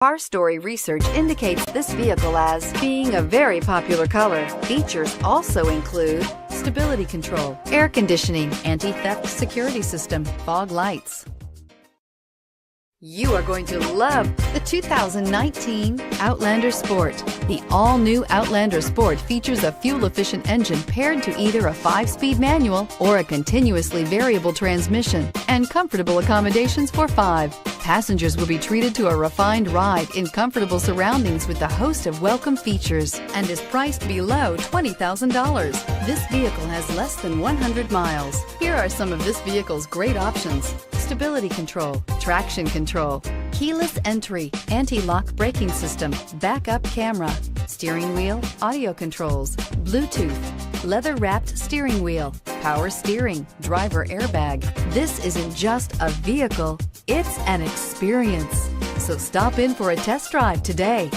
Car Story research indicates this vehicle as being a very popular color. Features also include stability control, air conditioning, anti-theft security system, fog lights. You are going to love the 2019 Outlander Sport. The all-new Outlander Sport features a fuel-efficient engine paired to either a 5-speed manual or a continuously variable transmission and comfortable accommodations for 5. Passengers will be treated to a refined ride in comfortable surroundings with a host of welcome features and is priced below $20,000. This vehicle has less than 100 miles. Here are some of this vehicle's great options: stability control, traction control, keyless entry, anti-lock braking system, backup camera, steering wheel audio controls, Bluetooth, leather-wrapped steering wheel, power steering, driver airbag. This isn't just a vehicle, it's an experience. So stop in for a test drive today.